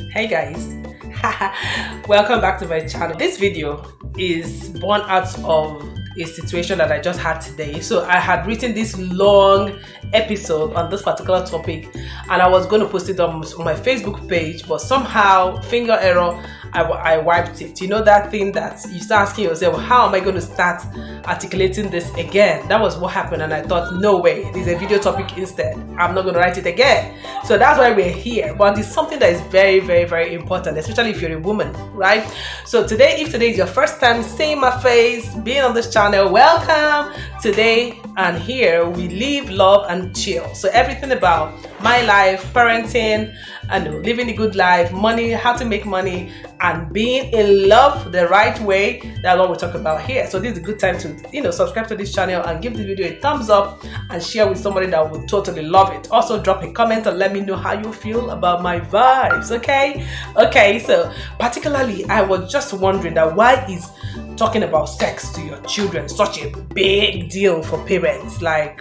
Hey guys, welcome back to my channel. This video is born out of a situation that I just had today. So I had written this long episode on this particular topic and I was going to post it on my Facebook page, but somehow finger error, I wiped it. You know that thing that you start asking yourself, how am I going to start articulating this again? That was what happened, and I thought, no way, there's a video topic instead. I'm not going to write it again. So that's why we're here. But it's something that is very, very, very important, especially if you're a woman, right? So today, if today is your first time seeing my face, being on this channel, welcome. Today and here we live, love, and chill. So everything about my life, parenting, and living a good life, money, how to make money, and being in love the right way. That's what we talk about here. So this is a good time to subscribe to this channel and give this video a thumbs up and share with somebody that would totally love it. Also drop a comment and let me know how you feel about my vibes. Okay, so particularly I was just wondering that why is talking about sex to your children such a big deal for parents? Like,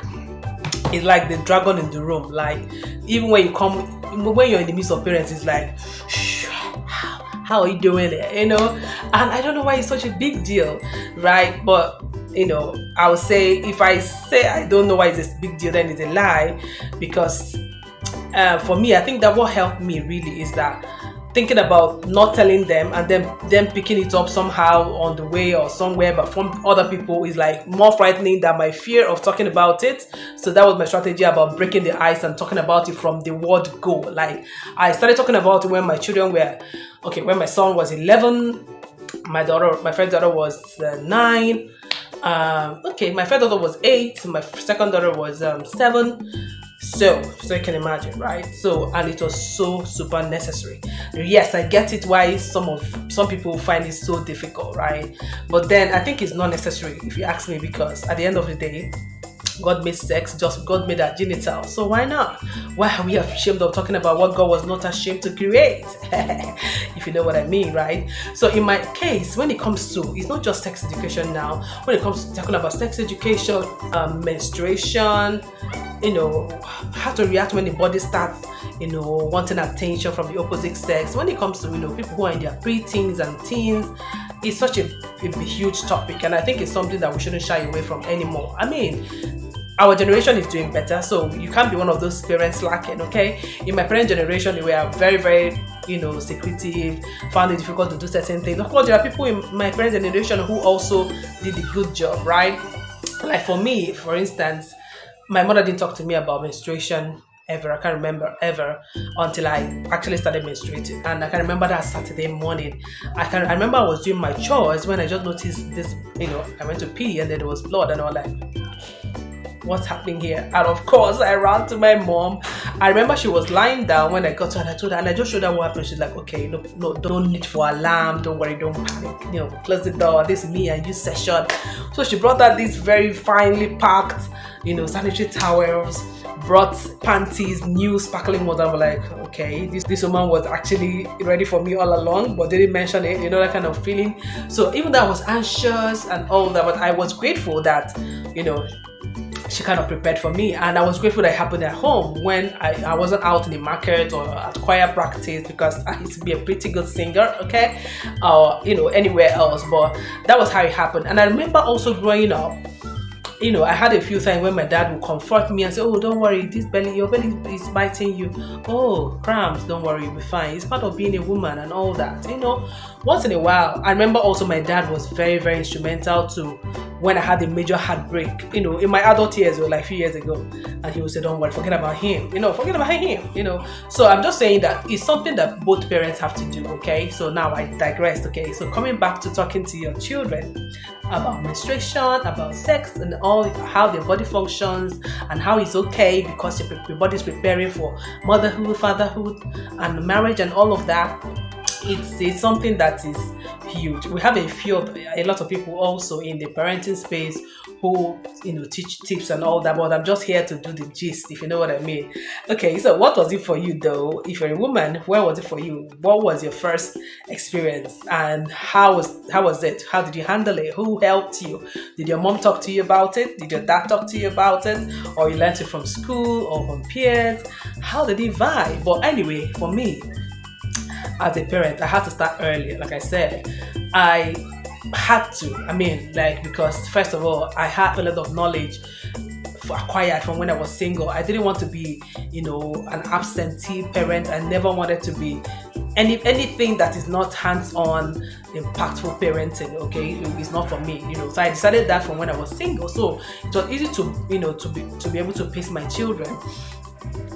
it's like the dragon in the room. Like, even when you're in the midst of parents, it's like, shh, how are you doing it? And I don't know why it's such a big deal, right? But I would say, if I say I don't know why it's a big deal, then it's a lie. Because for me, I think that what helped me really is that thinking about not telling them and then them picking it up somehow on the way or somewhere, but from other people, is like more frightening than my fear of talking about it. So that was my strategy about breaking the ice and talking about it from the word go. Like, I started talking about it when my children were when my son was 11, my first daughter was 9, my first daughter was 8, my second daughter was 7. So you can imagine, right? So, and it was so super necessary. Yes, I get it why some people find it so difficult, right? But then I think it's not necessary, if you ask me, because at the end of the day, God made sex, just God made our genital. So why not? Why are we ashamed of talking about what God was not ashamed to create? If you know what I mean, right? So in my case, when it comes to, it's not just sex education now. When it comes to talking about sex education, menstruation, how to react when the body starts, wanting attention from the opposite sex. When it comes to, people who are in their preteens and teens, it's such a huge topic, and I think it's something that we shouldn't shy away from anymore. I mean, our generation is doing better, so you can't be one of those parents slacking, okay? In my parent generation, they were very, very, secretive, found it difficult to do certain things. Of course, there are people in my parent generation who also did a good job, right? Like for me, for instance, my mother didn't talk to me about menstruation ever. I can't remember ever until I actually started menstruating. And I can remember that Saturday morning. I remember I was doing my chores when I just noticed this, I went to pee and then there was blood, and I was like, what's happening here? And of course, I ran to my mom. I remember she was lying down when I got to her, and I told her, and I just showed her what happened. She's like, okay, no, don't need for alarm, don't worry, don't panic, close the door, this is me and you session. So she brought out these very finely packed, sanitary towels, brought panties, new sparkling water. I'm like, okay, this woman was actually ready for me all along, but didn't mention it, that kind of feeling. So even though I was anxious and all that, but I was grateful that, she kind of prepared for me, and I was grateful that it happened at home when I wasn't out in the market or at choir practice, because I used to be a pretty good singer, okay, or anywhere else. But that was how it happened. And I remember also growing up, I had a few times when my dad would comfort me and say, oh, don't worry, your belly is biting you. Oh, cramps, don't worry, you'll be fine. It's part of being a woman and all that. Once in a while. I remember also my dad was very, very instrumental to when I had a major heartbreak, in my adult years, like a few years ago. And he would say, don't worry, forget about him, forget about him. So I'm just saying that it's something that both parents have to do, okay? So now I digressed, okay? So coming back to talking to your children about menstruation, about sex, and all, how their body functions, and how it's okay because your body's preparing for motherhood, fatherhood, and marriage, and all of that. It's something that is huge. We have a lot of people also in the parenting space who teach tips and all that, but I'm just here to do the gist, if you know what I mean. Okay, so what was it for you though? If you're a woman, where was it for you? What was your first experience, and how was it? How did you handle it? Who helped you? Did your mom talk to you about it? Did your dad talk to you about it? Or you learned it from school or from peers? How did it vibe? But anyway, for me, as a parent, I had to start earlier. Like I said, I had to. Because first of all, I had a lot of knowledge acquired from when I was single. I didn't want to be, an absentee parent. I never wanted to be anything that is not hands-on, impactful parenting. Okay, it's not for me. So I decided that from when I was single. So it was easy to be able to pace my children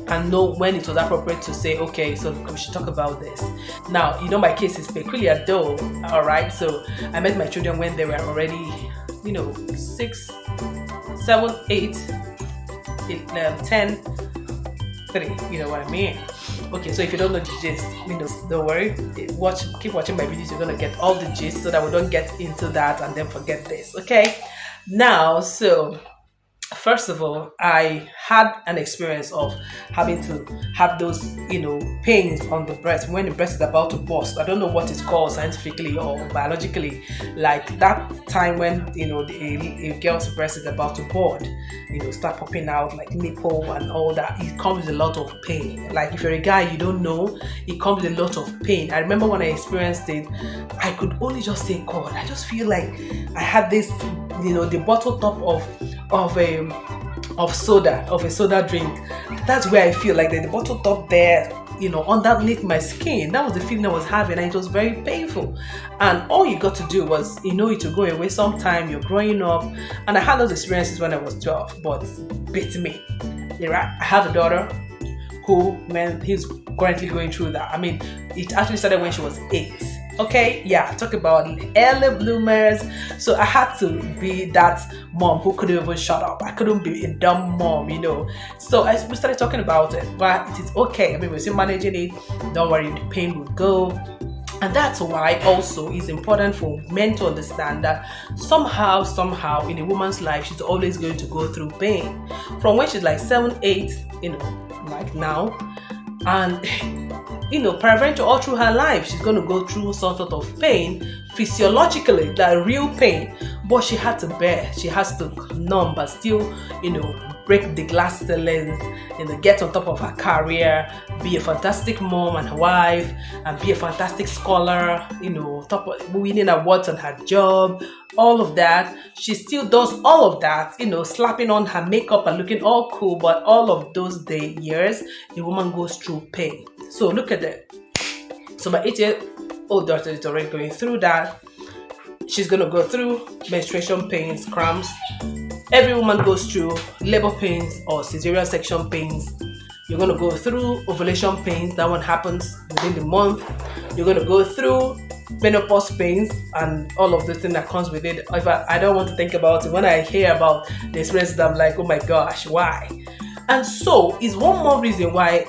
and know when it was appropriate to say, okay, so we should talk about this. Now, my case is peculiar though, all right? So I met my children when they were already, 6, 7, 8, 10, 3, you know what I mean? Okay, so if you don't know the gist, don't worry. Keep watching my videos, you're going to get all the gist so that we don't get into that and then forget this, okay? Now, so first of all, I had an experience of having to have those, pains on the breast when the breast is about to burst. I don't know what it's called scientifically or biologically, like that time when, a girl's breast is about to bud, start popping out like nipple and all that. It comes with a lot of pain. Like if you're a guy, you don't know, it comes with a lot of pain. I remember when I experienced it, I could only just say, God, I just feel like I had this, the bottle top of a soda drink. That's where I feel like the bottle top there, underneath my skin. That was the feeling I was having, and it was very painful. And all you got to do was, it will go away sometime. You're growing up, and I had those experiences when I was 12, but beat me. I have a daughter he's currently going through that. It actually started when she was 8. Okay, yeah, talk about early bloomers. So I had to be that mom who couldn't even shut up. I couldn't be a dumb mom, So we started talking about it, but it is okay. We're still managing it. Don't worry, the pain will go. And that's why also it's important for men to understand that somehow in a woman's life, she's always going to go through pain. From when she's like 7, 8, like now, and peradventure all through her life, she's going to go through some sort of pain, physiologically, that real pain. But she had to bear, she has to numb, but still, break the glass ceilings, get on top of her career, be a fantastic mom and wife, and be a fantastic scholar, top of winning awards on her job, all of that. She still does all of that, slapping on her makeup and looking all cool. But all of those years, the woman goes through pain. So look at it. So my 8-year-old daughter is already going through that. She's going to go through menstruation pains, cramps. Every woman goes through labor pains or cesarean section pains. You're going to go through ovulation pains. That one happens within the month. You're going to go through menopause pains and all of the things that comes with it. I don't want to think about it. When I hear about the experiences, I'm like, oh my gosh, why? And so it's one more reason why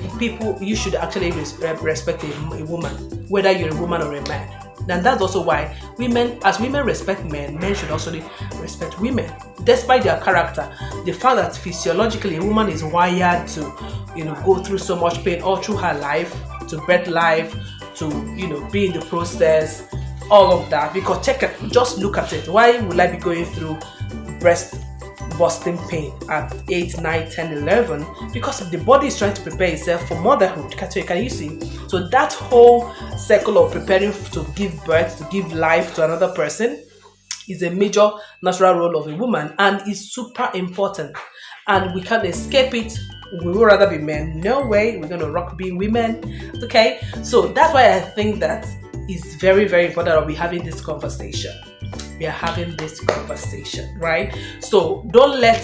you should actually respect a woman, whether you're a woman or a man. And that's also why as women respect men, men should also respect women, despite their character. The fact that physiologically a woman is wired to, go through so much pain all through her life, to birth life, to, be in the process, all of that. Because just look at it. Why would I be going through breast busting pain at 8, 9, 10, 11? Because the body is trying to prepare itself for motherhood. Can you see? So that whole cycle of preparing to give birth, to give life to another person, is a major natural role of a woman, and is super important. And we can't escape it. We would rather be men. No way. We're going to rock being women. Okay? So that's why I think that it's very, very important that we're having this conversation. We are having this conversation, right? So don't let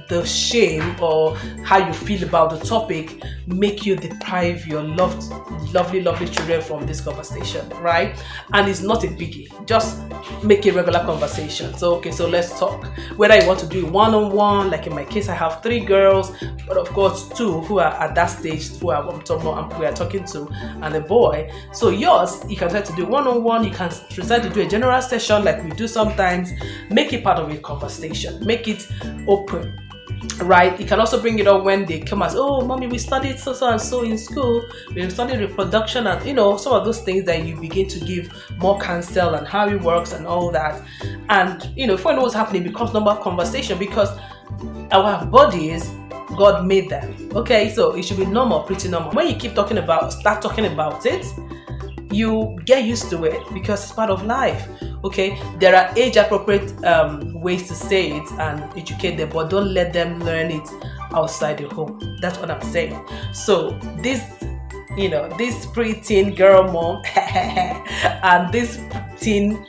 the shame or how you feel about the topic make you deprive your lovely children from this conversation, right? And it's not a biggie. Just make a regular conversation. So let's talk. Whether you want to do it one-on-one, like in my case, I have 3 girls, but of course 2 who are at that stage we are talking to, and a boy. So yours, you can try to do one-on-one. You can try to do a general session like we do sometimes. Make it part of a conversation. Make it open, right? You can also bring it up when they come as, oh, mommy, we studied so and so in school. We studied reproduction and some of those things that you begin to give more counsel and how it works and all that. And before you know what's happening, it becomes normal conversation, because our bodies, God made them. Okay, so it should be normal, pretty normal. When you start talking about it, you get used to it because it's part of life. Okay, there are age appropriate ways to say it and educate them, but don't let them learn it outside the home. That's what I'm saying. So this preteen girl mom and this teen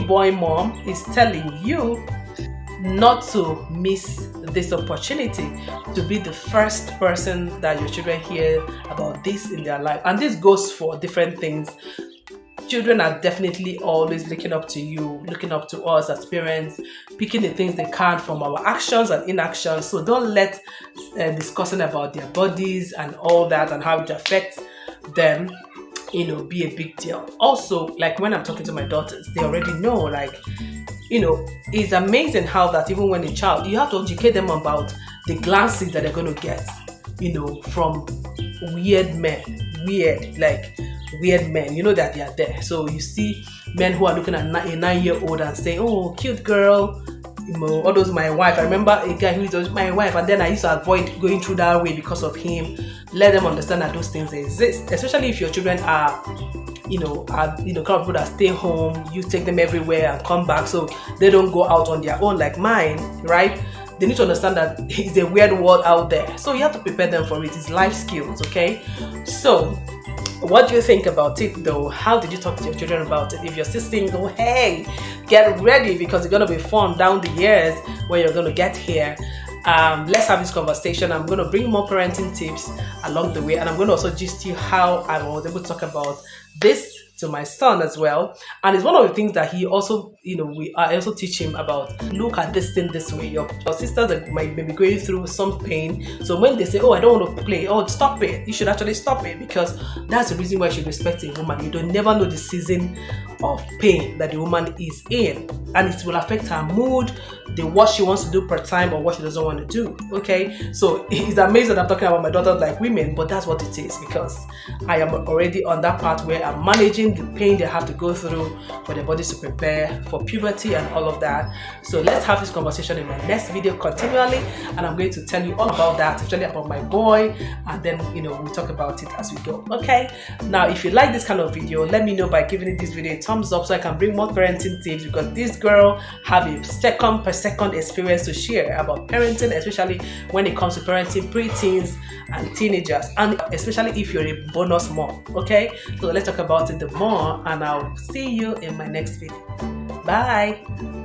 boy mom is telling you not to miss this opportunity to be the first person that your children hear about this in their life. And this goes for different things. Children are definitely always looking up to you, looking up to us as parents, picking the things they can from our actions and inactions. So don't let discussing about their bodies and all that and how it affects them, be a big deal. Also, like when I'm talking to my daughters, they already know, like, it's amazing how that even when a child, you have to educate them about the glances that they're going to get, from weird men, weird men, that they are there. So you see men who are looking at a 9-year-old and saying, "Oh, cute girl," all those my wife. I remember a guy who was my wife, and then I used to avoid going through that way because of him. Let them understand that those things exist, especially if your children are kind of people that stay home. You take them everywhere and come back, so they don't go out on their own like mine, right? They need to understand that it's a weird world out there. So you have to prepare them for it. It's life skills, okay? So what do you think about it though? How did you talk to your children about it? If you're still single, hey, get ready because it's going to be fun down the years when you're going to get here. Let's have this conversation. I'm going to bring more parenting tips along the way, and I'm going to also gist you how I was able to talk about this to my son as well. And it's one of the things that he also, I also teach him about. Look at this thing this way. Your sisters that might be going through some pain. So when they say, "Oh, I don't want to play," "Oh, stop it," you should actually stop it, because that's the reason why you should respect a woman. You don't never know the season of pain that the woman is in, and it will affect her mood, what she wants to do per time or what she doesn't want to do. Okay, so it's amazing that I'm talking about my daughters like women, but that's what it is, because I am already on that part where I'm managing the pain they have to go through for their bodies to prepare for puberty and all of that. So let's have this conversation in my next video continually, and I'm going to tell you all about that, especially about my boy, and then we talk about it as we go. Okay, now if you like this kind of video, let me know by giving this video a thumbs up so I can bring more parenting tips, because this girl have a second experience to share about parenting, especially when it comes to parenting preteens and teenagers, and especially if you're a bonus mom. Okay, so let's talk about it more, and I'll see you in my next video. Bye.